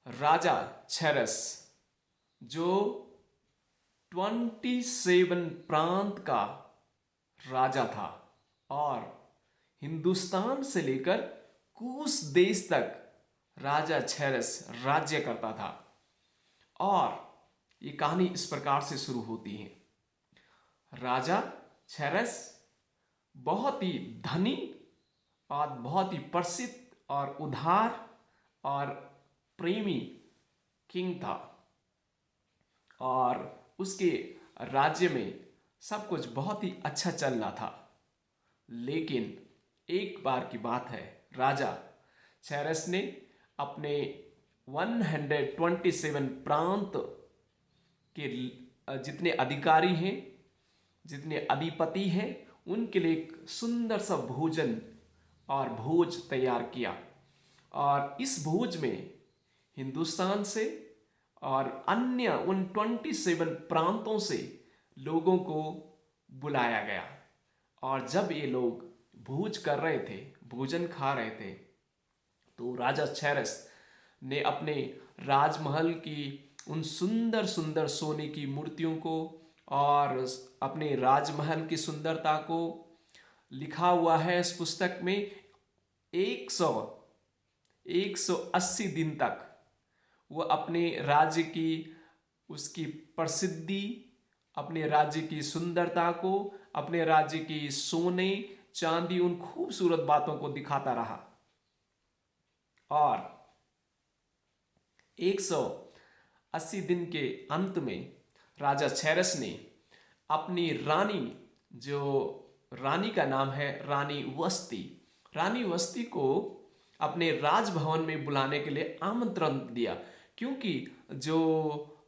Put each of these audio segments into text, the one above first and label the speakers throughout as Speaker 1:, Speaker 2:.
Speaker 1: राजा छेरस जो 27 प्रांत का राजा था और हिंदुस्तान से लेकर कूश देश तक राजा छेरस राज्य करता था। और ये कहानी इस प्रकार से शुरू होती है। राजा छेरस बहुत ही धनी और बहुत ही प्रसिद्ध और उदार और प्रेमी किंग था और उसके राज्य में सब कुछ बहुत ही अच्छा चल रहा था। लेकिन एक बार की बात है, राजा छेरस ने अपने 127 प्रांत के जितने अधिकारी हैं, जितने अधिपति हैं, उनके लिए एक सुंदर सा भोजन और भोज तैयार किया। और इस भोज में हिंदुस्तान से और अन्य उन 27 प्रांतों से लोगों को बुलाया गया। और जब ये लोग भोज कर रहे थे, भोजन खा रहे थे, तो राजा छेरस ने अपने राजमहल की उन सुंदर सुंदर सोने की मूर्तियों को और अपने राजमहल की सुंदरता को लिखा हुआ है इस पुस्तक में। 180 दिन तक वो अपने राज्य की उसकी प्रसिद्धि, अपने राज्य की सुंदरता को, अपने राज्य की सोने चांदी उन खूबसूरत बातों को दिखाता रहा। और 180 दिन के अंत में राजा छेरस ने अपनी रानी, जो रानी का नाम है रानी वस्ती को अपने राजभवन में बुलाने के लिए आमंत्रण दिया। क्योंकि जो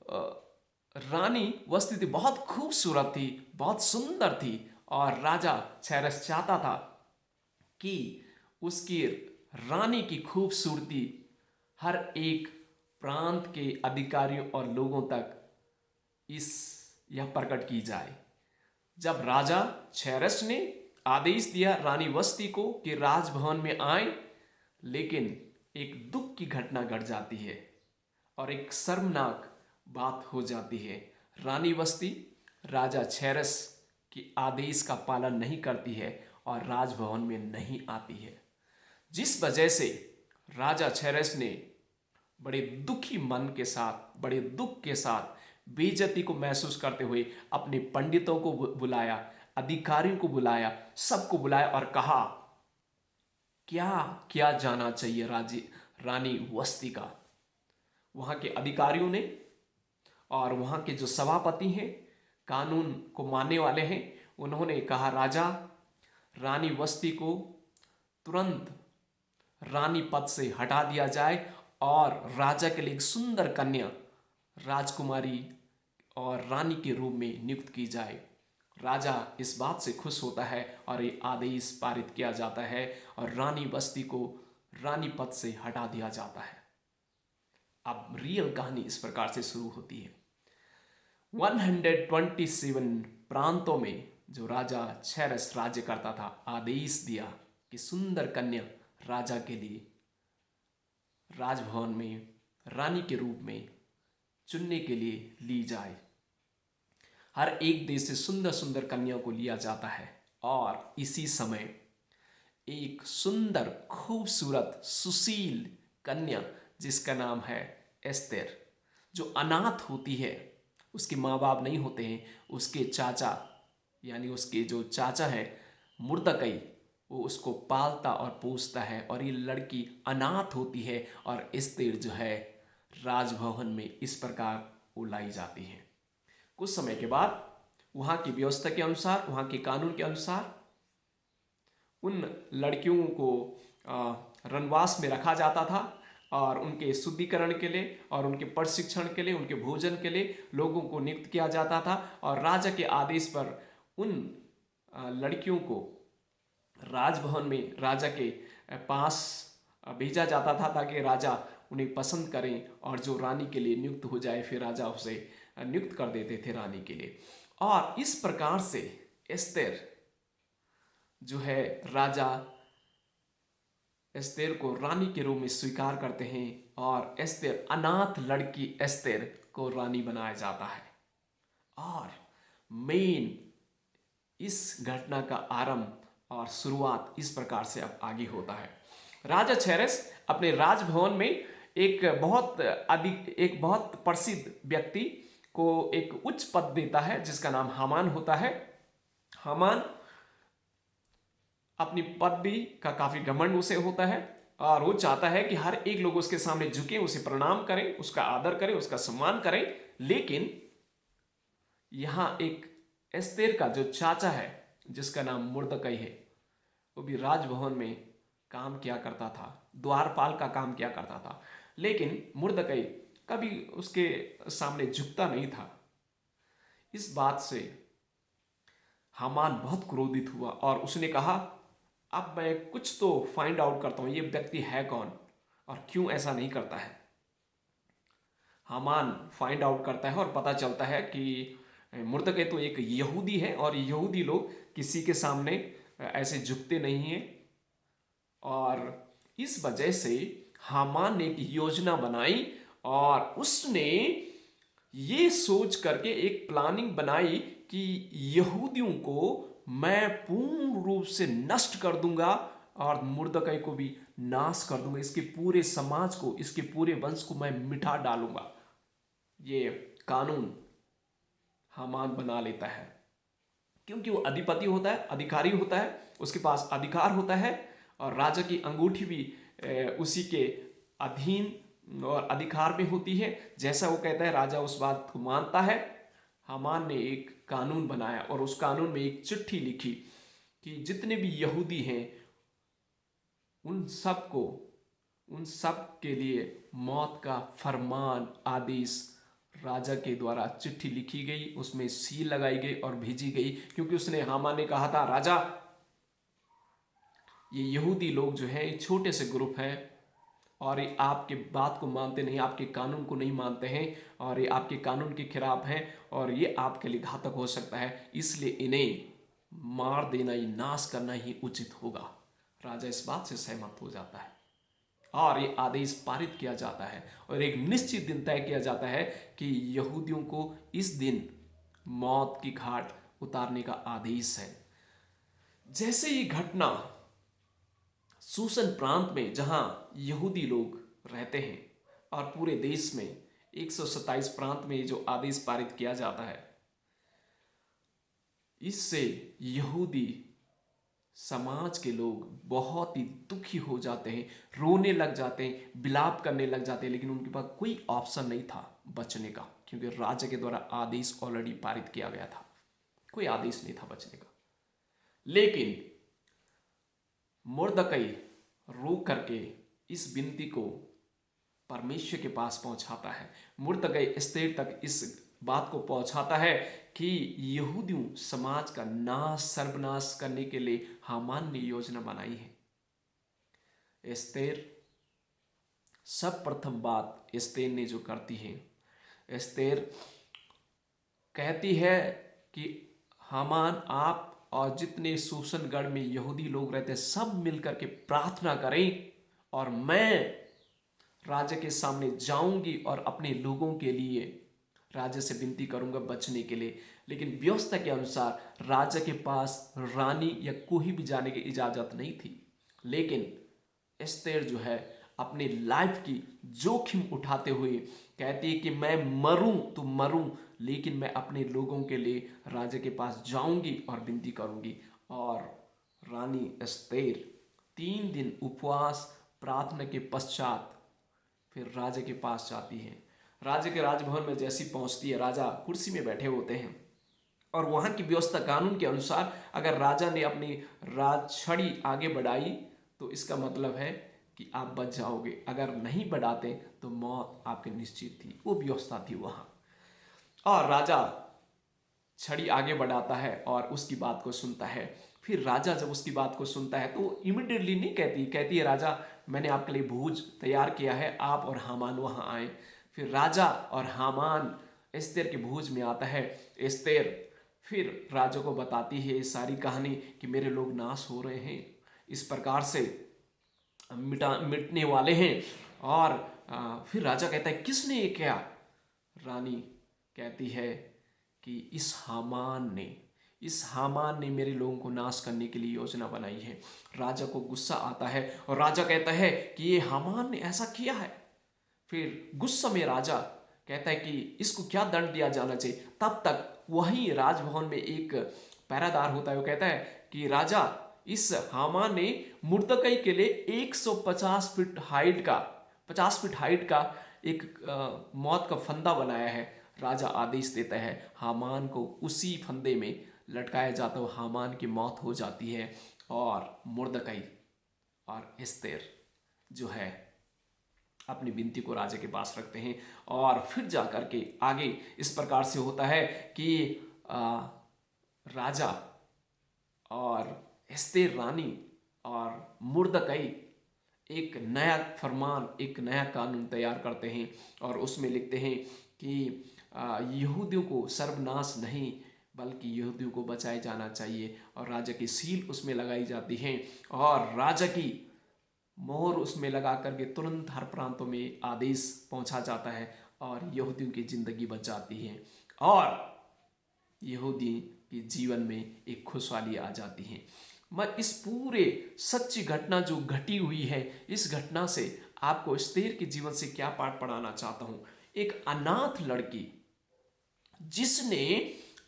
Speaker 1: रानी वस्ती थी बहुत खूबसूरत थी, बहुत सुंदर थी और राजा छेरस चाहता था कि उसकी रानी की खूबसूरती हर एक प्रांत के अधिकारियों और लोगों तक यह प्रकट की जाए। जब राजा छेरस ने आदेश दिया रानी वस्ती को कि राजभवन में आए, लेकिन एक दुख की घटना घट जाती है और एक शर्मनाक बात हो जाती है। रानी वस्ती राजा छेरस के आदेश का पालन नहीं करती है और राजभवन में नहीं आती है, जिस वजह से राजा छेरस ने बड़े दुखी मन के साथ, बड़े दुख के साथ, बेइज्जती को महसूस करते हुए अपने पंडितों को बुलाया, अधिकारियों को बुलाया, सबको बुलाया और कहा क्या क्या जाना चाहिए रानी वस्ती का। वहां के अधिकारियों ने और वहां के जो सभापति हैं, कानून को मानने वाले हैं, उन्होंने कहा राजा रानी वस्ती को तुरंत रानी पद से हटा दिया जाए और राजा के लिए एक सुंदर कन्या राजकुमारी और रानी के रूप में नियुक्त की जाए। राजा इस बात से खुश होता है और ये आदेश पारित किया जाता है और रानी वस्ती को रानी पद से हटा दिया जाता है। अब रियल कहानी इस प्रकार से शुरू होती है। 127 प्रांतों में जो राजा छेरस राज्य करता था, आदेश दिया कि सुंदर कन्या राजा के लिए राजभवन में रानी के रूप में चुनने के लिए ली जाए। हर एक देश से सुंदर सुंदर कन्याओं को लिया जाता है और इसी समय एक सुंदर खूबसूरत सुशील कन्या जिसका नाम है एस्तेर, जो अनाथ होती है, उसके माँ बाप नहीं होते हैं, उसके चाचा यानी उसके जो चाचा है मुर्दकई, वो उसको पालता और पोसता है और ये लड़की अनाथ होती है और एस्तेर जो है राजभवन में इस प्रकार वो लाई जाती है। कुछ समय के बाद वहाँ की व्यवस्था के अनुसार, वहाँ के कानून के अनुसार उन लड़कियों को वनवास में रखा जाता था और उनके शुद्धिकरण के लिए और उनके प्रशिक्षण के लिए, उनके भोजन के लिए लोगों को नियुक्त किया जाता था। और राजा के आदेश पर उन लड़कियों को राजभवन में राजा के पास भेजा जाता था ताकि राजा उन्हें पसंद करें और जो रानी के लिए नियुक्त हो जाए, फिर राजा उसे नियुक्त कर देते थे रानी के लिए। और इस प्रकार से एस्तेर जो है राजा एस्तेर को रानी के रूप में स्वीकार करते हैं और एस्तेर, अनाथ लड़की एस्तेर को रानी बनाया जाता है। और मेन इस घटना का आरंभ और शुरुआत इस प्रकार से अब आगे होता है। राजा छैरस अपने राजभवन में एक बहुत प्रसिद्ध व्यक्ति को एक उच्च पद देता है जिसका नाम हामान होता है। हामान अपनी पदवी का काफी घमंड उसे होता है और वो चाहता है कि हर एक लोग उसके सामने झुके, उसे प्रणाम करें, उसका आदर करें, उसका सम्मान करें। लेकिन यहां एक एस्तेर का जो चाचा है जिसका नाम मुर्दकई है, वो भी राजभवन में काम किया करता था, द्वारपाल का काम किया करता था। लेकिन मुर्दकई कभी उसके सामने झुकता नहीं था। इस बात से हामान बहुत क्रोधित हुआ और उसने कहा, अब मैं कुछ तो फाइंड आउट करता हूं, ये व्यक्ति है कौन और क्यों ऐसा नहीं करता है। हामान फाइंड आउट करता है और पता चलता है कि मुर्दकई तो एक यहूदी है और यहूदी लोग किसी के सामने ऐसे झुकते नहीं हैं। और इस वजह से हामान ने एक योजना बनाई और उसने ये सोच करके एक प्लानिंग बनाई कि यहूदियों को मैं पूर्ण रूप से नष्ट कर दूंगा और मुर्दकई को भी नाश कर दूंगा, इसके पूरे समाज को, इसके पूरे वंश को मैं मिटा डालूंगा। ये कानून हामान बना लेता है क्योंकि वो अधिपति होता है, अधिकारी होता है, उसके पास अधिकार होता है और राजा की अंगूठी भी उसी के अधीन और अधिकार में होती है। जैसा वो कहता है राजा उस बात को मानता है। हामान ने एक कानून बनाया और उस कानून में एक चिट्ठी लिखी कि जितने भी यहूदी हैं उन सब के लिए मौत का फरमान, आदेश राजा के द्वारा चिट्ठी लिखी गई, उसमें सील लगाई गई और भेजी गई। क्योंकि उसने, हामान ने कहा था, राजा ये यहूदी लोग जो है छोटे से ग्रुप हैं और ये आपके बात को मानते नहीं, आपके कानून को नहीं मानते हैं और ये आपके कानून के खिलाफ हैं और ये आपके लिए घातक हो सकता है, इसलिए इन्हें मार देना, ये नाश करना ही उचित होगा। राजा इस बात से सहमत हो जाता है और ये आदेश पारित किया जाता है और एक निश्चित दिन तय किया जाता है कि यहूदियों को इस दिन मौत की घाट उतारने का आदेश है। जैसे ये घटना सूसन प्रांत में, जहां यहूदी लोग रहते हैं और पूरे देश में 127 प्रांत में जो आदेश पारित किया जाता है, इससे यहूदी समाज के लोग बहुत ही दुखी हो जाते हैं, रोने लग जाते हैं, विलाप करने लग जाते हैं। लेकिन उनके पास कोई ऑप्शन नहीं था बचने का, क्योंकि राजा के द्वारा आदेश ऑलरेडी पारित किया गया था, कोई आदेश नहीं था बचने का। लेकिन मुर्दकई रो करके इस विनती को परमेश्वर के पास पहुंचाता है। मुर्दकई एस्तेर तक इस बात को पहुंचाता है कि यहूदियों समाज का नाश, सर्वनाश करने के लिए हामान ने योजना बनाई है। एस्तेर, सब प्रथम बात एस्तेर ने जो करती है, एस्तेर कहती है कि हामान, आप और जितने शूशनगढ़ में यहूदी लोग रहते हैं सब मिलकर के प्रार्थना करें और मैं राजा के सामने जाऊंगी और अपने लोगों के लिए राजा से विनती करूंगा बचने के लिए। लेकिन व्यवस्था के अनुसार राजा के पास रानी या कोई भी जाने की इजाजत नहीं थी। लेकिन एस्तेर जो है अपने लाइफ की जोखिम उठाते हुए कहती है कि मैं मरूं तो मरूं, लेकिन मैं अपने लोगों के लिए राजा के पास जाऊंगी और विनती करूंगी। और रानी एस्तेर 3 दिन उपवास प्रार्थना के पश्चात फिर राजा के पास जाती है। राजा के राजभवन में जैसी पहुंचती है, राजा कुर्सी में बैठे होते हैं और वहां की व्यवस्था कानून के अनुसार अगर राजा ने अपनी राजछड़ी आगे बढ़ाई तो इसका मतलब है कि आप बच जाओगे, अगर नहीं बढ़ाते तो मौत आपकी निश्चित थी। वो व्यवस्था थी वहां। और राजा छड़ी आगे बढ़ाता है और उसकी बात को सुनता है। फिर राजा जब उसकी बात को सुनता है तो इमिडिएटली नहीं कहती है राजा मैंने आपके लिए भोज तैयार किया है, आप और हामान वहां आए। फिर राजा और हामान एस्तेर के भोज में आता है। एस्तेर फिर राजा को बताती है ये सारी कहानी कि मेरे लोग नाश हो रहे हैं, इस प्रकार से मिटने वाले हैं। और फिर राजा कहता है किसने ये किया? रानी कहती है कि इस हामान ने मेरे लोगों को नाश करने के लिए योजना बनाई है। राजा को गुस्सा आता है और राजा कहता है कि ये हामान ने ऐसा किया है। फिर गुस्सा में राजा कहता है कि इसको क्या दंड दिया जाना चाहिए। तब तक वहीं राजभवन में एक पहरादार होता है, वो कहता है कि राजा, इस हामान ने मुर्दकई के लिए 150 फीट हाइट का 50 फीट हाइट का एक मौत का फंदा बनाया है। राजा आदेश देता है, हामान को उसी फंदे में लटकाया जाता है। हामान की मौत हो जाती है और मुर्दकई और एस्तेर जो है अपनी विनती को राजा के पास रखते हैं। और फिर जा कर के आगे इस प्रकार से होता है कि राजा और एस्तेर रानी और मुर्दकई एक नया फरमान, एक नया कानून तैयार करते हैं और उसमें लिखते हैं कि यहूदियों को सर्वनाश नहीं बल्कि यहूदियों को बचाया जाना चाहिए। और राजा की सील उसमें लगाई जाती है और राजा की मोहर उसमें लगा करके तुरंत हर प्रांतों में आदेश पहुंचा जाता है और यहूदियों की जिंदगी बच जाती है और यहूदी के जीवन में एक खुशहाली आ जाती है। मैं इस पूरे सच्ची घटना जो घटी हुई है, इस घटना से आपको एस्तेर के जीवन से क्या पाठ पढ़ाना चाहता हूं। एक अनाथ लड़की जिसने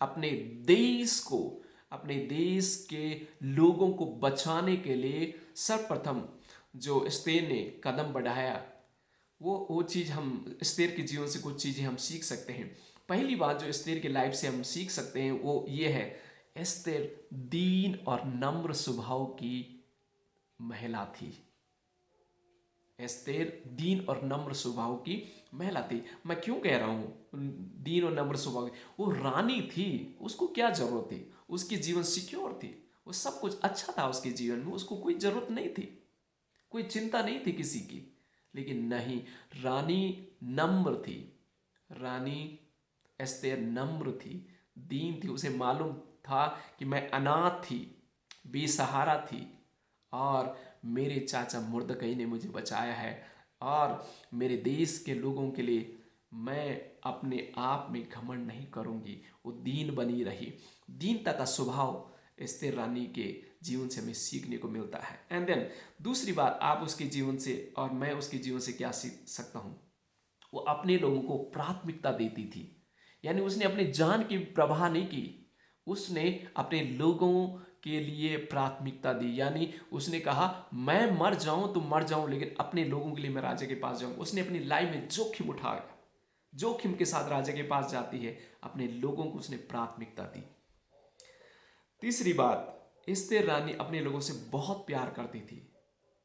Speaker 1: अपने देश को, अपने देश के लोगों को बचाने के लिए सर्वप्रथम जो एस्तेर ने कदम बढ़ाया, वो चीज़ हम एस्तेर के जीवन से कुछ चीज़ें हम सीख सकते हैं। पहली बात जो एस्तेर की लाइफ से हम सीख सकते हैं वो ये है, एस्तेर दीन और नम्र स्वभाव की महिला थी। एस्तेर दीन और नम्र स्वभाव की महिला थी। मैं क्यों कह रहा हूं दीन और नम्र स्वभाव की? वो रानी थी, उसको क्या जरूरत थी? उसकी जीवन सिक्योर थी, वो सब कुछ अच्छा था उसके जीवन में, उसको कोई जरूरत नहीं थी, कोई चिंता नहीं थी किसी की। लेकिन नहीं, रानी नम्र थी। रानी एस्तेर नम्र थी, दीन थी। उसे मालूम था कि मैं अनाथ थी, बेसहारा थी और मेरे चाचा मुर्दकई ने मुझे बचाया है और मेरे देश के लोगों के लिए मैं अपने आप में घमंड नहीं करूंगी। वो दीन बनी रही। दीनता का स्वभाव एस्तेर रानी के जीवन से हमें सीखने को मिलता है। एंड देन दूसरी बात, आप उसके जीवन से और मैं उसके जीवन से क्या सीख सकता हूं? वो अपने लोगों को प्राथमिकता देती थी, यानी उसने अपनी जान की परवाह नहीं की, उसने अपने लोगों के लिए प्राथमिकता दी। यानी उसने कहा मैं मर जाऊं तो मर जाऊं लेकिन अपने लोगों के लिए मैं राजा के पास जाऊं। उसने अपनी लाइफ में जोखिम उठाया, जोखिम के साथ राजा के पास जाती है, अपने लोगों को उसने प्राथमिकता दी। तीसरी बात, एस्तेर रानी अपने लोगों से बहुत प्यार करती थी,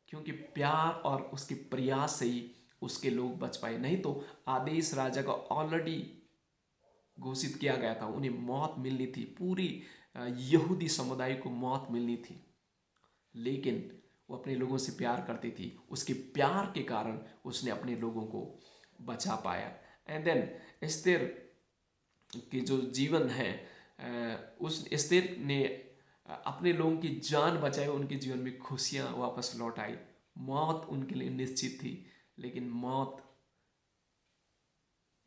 Speaker 1: क्योंकि प्यार और उसके प्रयास से ही उसके लोग बच पाए। नहीं तो आदेश राजा का ऑलरेडी घोषित किया गया था, उन्हें मौत मिलनी थी, पूरी यहूदी समुदाय को मौत मिलनी थी। लेकिन वो अपने लोगों से प्यार करती थी, उसके प्यार के कारण उसने अपने लोगों को बचा पाया। एंड देन एस्तेर की जो जीवन है, उस एस्तेर ने अपने लोगों की जान बचाई, उनके जीवन में खुशियां वापस लौट आई। मौत उनके लिए निश्चित थी, लेकिन मौत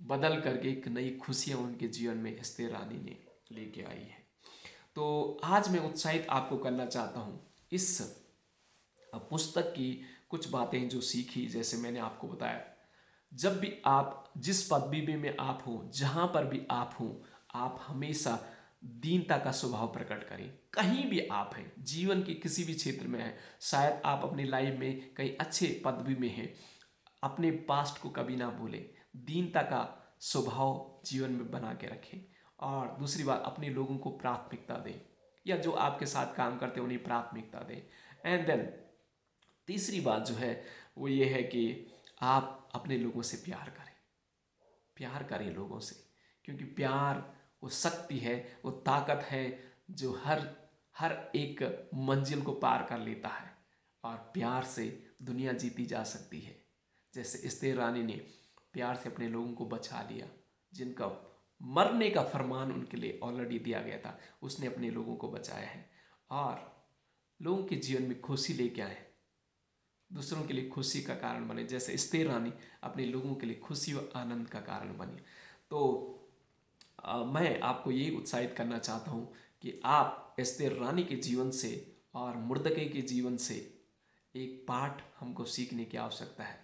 Speaker 1: बदल करके एक नई खुशियां उनके जीवन में एस्तेर रानी ने लेके आई है। तो आज मैं उत्साहित आपको करना चाहता हूं इस पुस्तक की कुछ बातें जो सीखी। जैसे मैंने आपको बताया, जब भी आप जिस पदवी में आप हो, जहां पर भी आप हो, आप हमेशा दीनता का स्वभाव प्रकट करें। कहीं भी आप हैं, जीवन के किसी भी क्षेत्र में हैं, शायद आप अपनी लाइफ में कहीं अच्छे पदवी में हैं, अपने पास्ट को कभी ना भूलें। दीनता का स्वभाव जीवन में बना के रखें। और दूसरी बात, अपने लोगों को प्राथमिकता दें, या जो आपके साथ काम करते हैं उन्हें प्राथमिकता दें। एंड देन तीसरी बात जो है वो ये है कि आप अपने लोगों से प्यार करें, प्यार करें लोगों से, क्योंकि प्यार वो शक्ति है, वो ताकत है जो हर हर एक मंजिल को पार कर लेता है। और प्यार से दुनिया जीती जा सकती है। जैसे एस्तेर रानी ने प्यार से अपने लोगों को बचा लिया, जिनका मरने का फरमान उनके लिए ऑलरेडी दिया गया था, उसने अपने लोगों को बचाया है और लोगों के जीवन में खुशी लेके आए। दूसरों के लिए खुशी का कारण बने, जैसे एस्तेर रानी अपने लोगों के लिए खुशी व आनंद का कारण बनी। तो मैं आपको ये उत्साहित करना चाहता हूँ कि आप एस्तेर रानी के जीवन से और मुर्दके के जीवन से एक पाठ हमको सीखने की आवश्यकता है।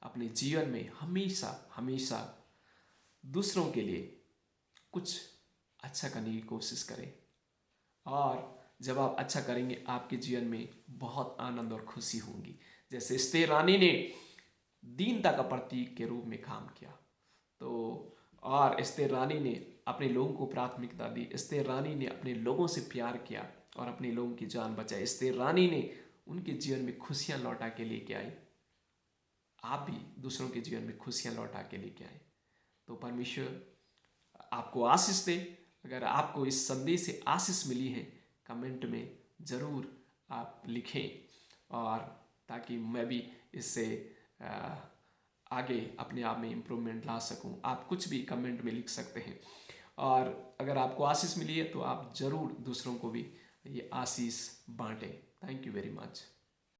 Speaker 1: अपने जीवन में हमेशा हमेशा दूसरों के लिए कुछ अच्छा करने की कोशिश करें, और जब आप अच्छा करेंगे आपके जीवन में बहुत आनंद और खुशी होंगी। जैसे एस्तेर रानी ने दीनता का प्रतीक के रूप में काम किया, तो और एस्तेर रानी ने अपने लोगों को प्राथमिकता दी, एस्तेर रानी ने अपने लोगों से प्यार किया और अपने लोगों की जान बचाई, एस्तेर रानी ने उनके जीवन में खुशियां लौटा के लेके आई। आप भी दूसरों के जीवन में खुशियां लौटा के लेके आए। तो परमेश्वर आपको आशीष दे। अगर आपको इस संदेश से आशीष मिली है, कमेंट में ज़रूर आप लिखें, और ताकि मैं भी इससे आगे अपने आप में इम्प्रूवमेंट ला सकूं। आप कुछ भी कमेंट में लिख सकते हैं, और अगर आपको आशीष मिली है तो आप ज़रूर दूसरों को भी ये आशीष बांटें। Thank you very much.